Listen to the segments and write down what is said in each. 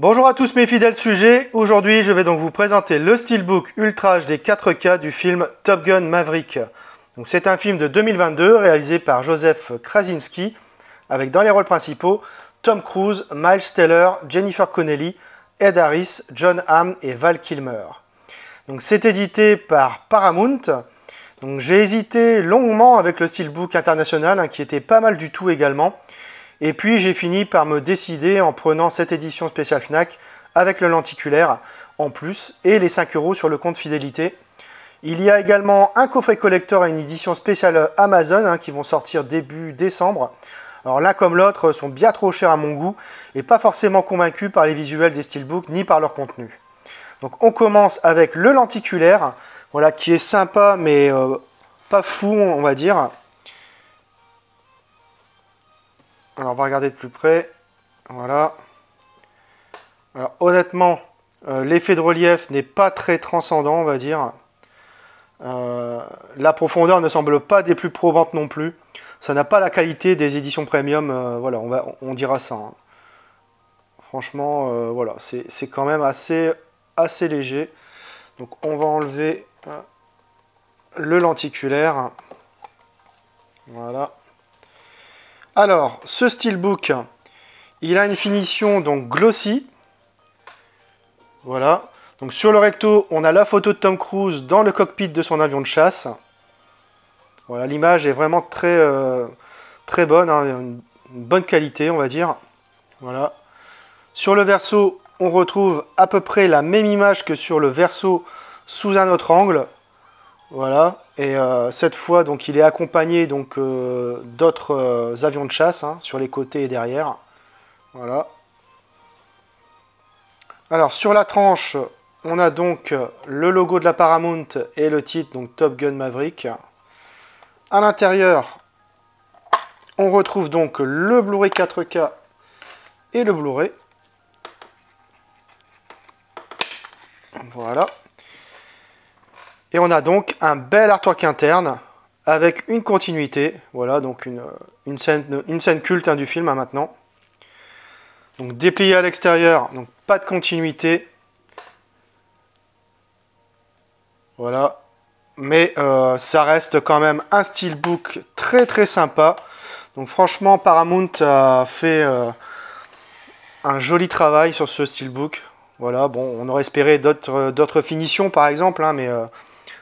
Bonjour à tous mes fidèles sujets, aujourd'hui je vais donc vous présenter le Steelbook Ultra HD 4K du film Top Gun Maverick. C'est un film de 2022 réalisé par Joseph Krasinski avec dans les rôles principaux Tom Cruise, Miles Teller, Jennifer Connelly, Ed Harris, Jon Hamm et Val Kilmer. C'est édité par Paramount. J'ai hésité longuement avec le Steelbook international qui était pas mal du tout également. Et puis j'ai fini par me décider en prenant cette édition spéciale Fnac avec le lenticulaire en plus et les 5 € sur le compte fidélité. Il y a également un coffret collector et une édition spéciale Amazon qui vont sortir début décembre. Alors l'un comme l'autre sont bien trop chers à mon goût et pas forcément convaincu par les visuels des Steelbooks ni par leur contenu. Donc on commence avec le lenticulaire, voilà, qui est sympa mais pas fou on va dire. Alors on va regarder de plus près, voilà. Alors honnêtement, l'effet de relief n'est pas très transcendant on va dire. La profondeur ne semble pas des plus probantes non plus. Ça n'a pas la qualité des éditions premium, voilà, on dira ça. Franchement, voilà, c'est quand même assez léger. Donc on va enlever le lenticulaire. Voilà. Alors, ce Steelbook, il a une finition donc glossy. Voilà. Donc sur le recto, on a la photo de Tom Cruise dans le cockpit de son avion de chasse. Voilà, l'image est vraiment très bonne, une bonne qualité, on va dire. Voilà. Sur le verso, on retrouve à peu près la même image que sur le verso sous un autre angle. Voilà. Et cette fois, donc, il est accompagné d'autres avions de chasse sur les côtés et derrière. Voilà. Alors sur la tranche, on a donc le logo de la Paramount et le titre, donc Top Gun Maverick. À l'intérieur, on retrouve donc le Blu-ray 4K et le Blu-ray. Voilà. Et on a donc un bel artwork interne avec une continuité. Voilà, donc une scène culte du film maintenant. Donc déplié à l'extérieur, donc pas de continuité. Voilà. Mais ça reste quand même un steelbook très sympa. Donc franchement, Paramount a fait un joli travail sur ce steelbook. Voilà, bon, on aurait espéré d'autres finitions par exemple, mais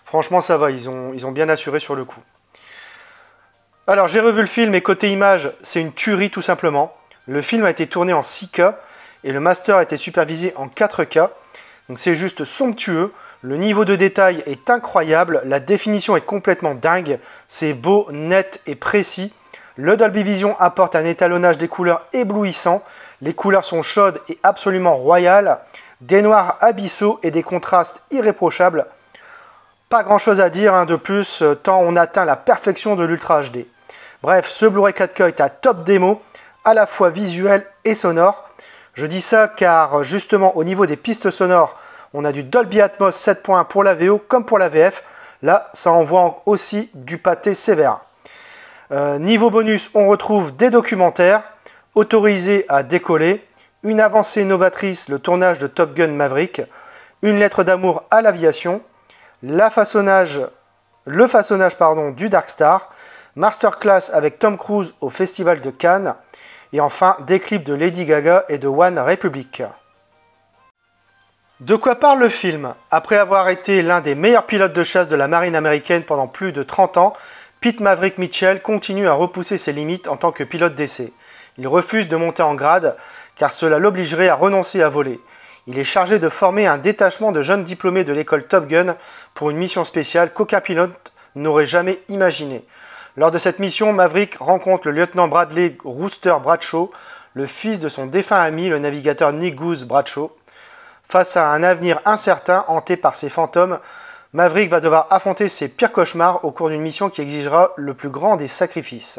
franchement ça va, ils ont bien assuré sur le coup. Alors j'ai revu le film et côté image, c'est une tuerie tout simplement. Le film a été tourné en 6K et le master a été supervisé en 4K. Donc c'est juste somptueux. Le niveau de détail est incroyable, la définition est complètement dingue, c'est beau, net et précis. Le Dolby Vision apporte un étalonnage des couleurs éblouissant, les couleurs sont chaudes et absolument royales, des noirs abyssaux et des contrastes irréprochables. Pas grand chose à dire de plus, tant on atteint la perfection de l'Ultra HD. Bref, ce Blu-ray 4K est à top démo, à la fois visuel et sonore. Je dis ça car justement au niveau des pistes sonores, on a du Dolby Atmos 7.1 pour la VO comme pour la VF. Là, ça envoie aussi du pâté sévère. Niveau bonus, on retrouve des documentaires autorisés à décoller, une avancée novatrice, le tournage de Top Gun Maverick, une lettre d'amour à l'aviation, le façonnage du Dark Star, masterclass avec Tom Cruise au Festival de Cannes, et enfin des clips de Lady Gaga et de One Republic. De quoi parle le film? Après avoir été l'un des meilleurs pilotes de chasse de la marine américaine pendant plus de 30 ans, Pete Maverick Mitchell continue à repousser ses limites en tant que pilote d'essai. Il refuse de monter en grade car cela l'obligerait à renoncer à voler. Il est chargé de former un détachement de jeunes diplômés de l'école Top Gun pour une mission spéciale qu'aucun pilote n'aurait jamais imaginée. Lors de cette mission, Maverick rencontre le lieutenant Bradley Rooster Bradshaw, le fils de son défunt ami, le navigateur Nick Goose Bradshaw. Face à un avenir incertain hanté par ses fantômes, Maverick va devoir affronter ses pires cauchemars au cours d'une mission qui exigera le plus grand des sacrifices.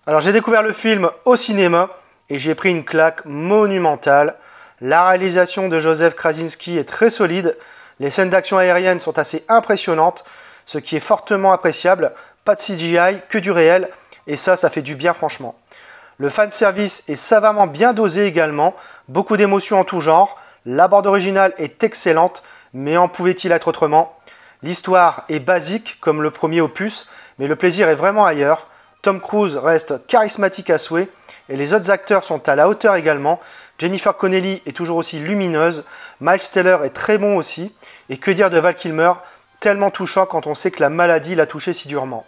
Alors j'ai découvert le film au cinéma et j'ai pris une claque monumentale. La réalisation de Joseph Krasinski est très solide, les scènes d'action aérienne sont assez impressionnantes, ce qui est fortement appréciable, pas de CGI, que du réel, et ça fait du bien franchement. Le fanservice est savamment bien dosé également, beaucoup d'émotions en tout genre. La bande originale est excellente, mais en pouvait-il être autrement? L'histoire est basique comme le premier opus, mais le plaisir est vraiment ailleurs. Tom Cruise reste charismatique à souhait et les autres acteurs sont à la hauteur également. Jennifer Connelly est toujours aussi lumineuse, Miles Teller est très bon aussi, et que dire de Val Kilmer, tellement touchant quand on sait que la maladie l'a touché si durement.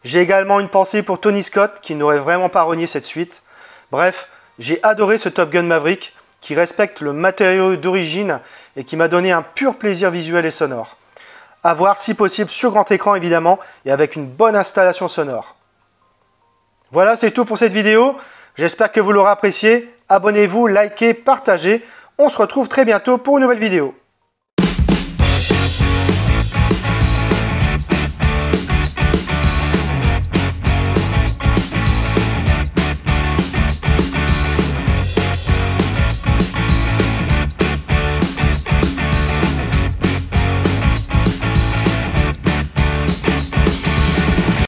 J'ai également une pensée pour Tony Scott qui n'aurait vraiment pas renié cette suite. Bref, j'ai adoré ce Top Gun Maverick qui respecte le matériau d'origine et qui m'a donné un pur plaisir visuel et sonore. À voir si possible sur grand écran évidemment et avec une bonne installation sonore. Voilà, c'est tout pour cette vidéo. J'espère que vous l'aurez apprécié. Abonnez-vous, likez, partagez. On se retrouve très bientôt pour une nouvelle vidéo.